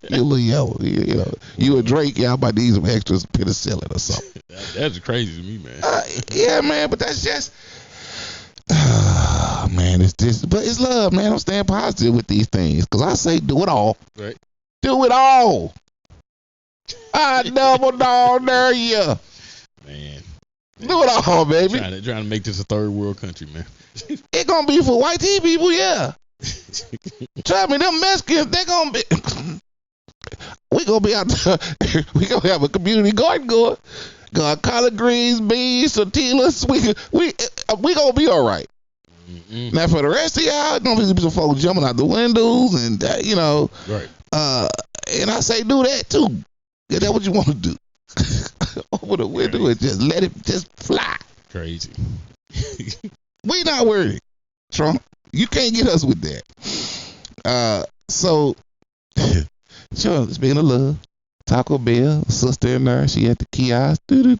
You little yo, you know, you a Drake, y'all might need some extra penicillin or something. That's crazy to me, man. Yeah, man, but that's just, man, it's just, but it's love, man. I'm staying positive with these things, cause I say do it all. Right. Do it all. I double dog dare you. Man. Do it all, baby. Trying to make this a third world country, man. It gonna be for white tea people, yeah. Try me, them Mexicans, they gonna be. We gonna be out there. We gonna have a community garden going. Got collard greens, beans, tortillas. We gonna be all right. Mm-mm. Now for the rest of y'all, gonna be some folks jumping out the windows and you know. Right. And I say do that too. Is that what you want to do? Open the window and just let it just fly. Crazy. We not worried, Trump. You can't get us with that. So, sure, speaking of love, Taco Bell, sister in there, she at the kiosk. Oh.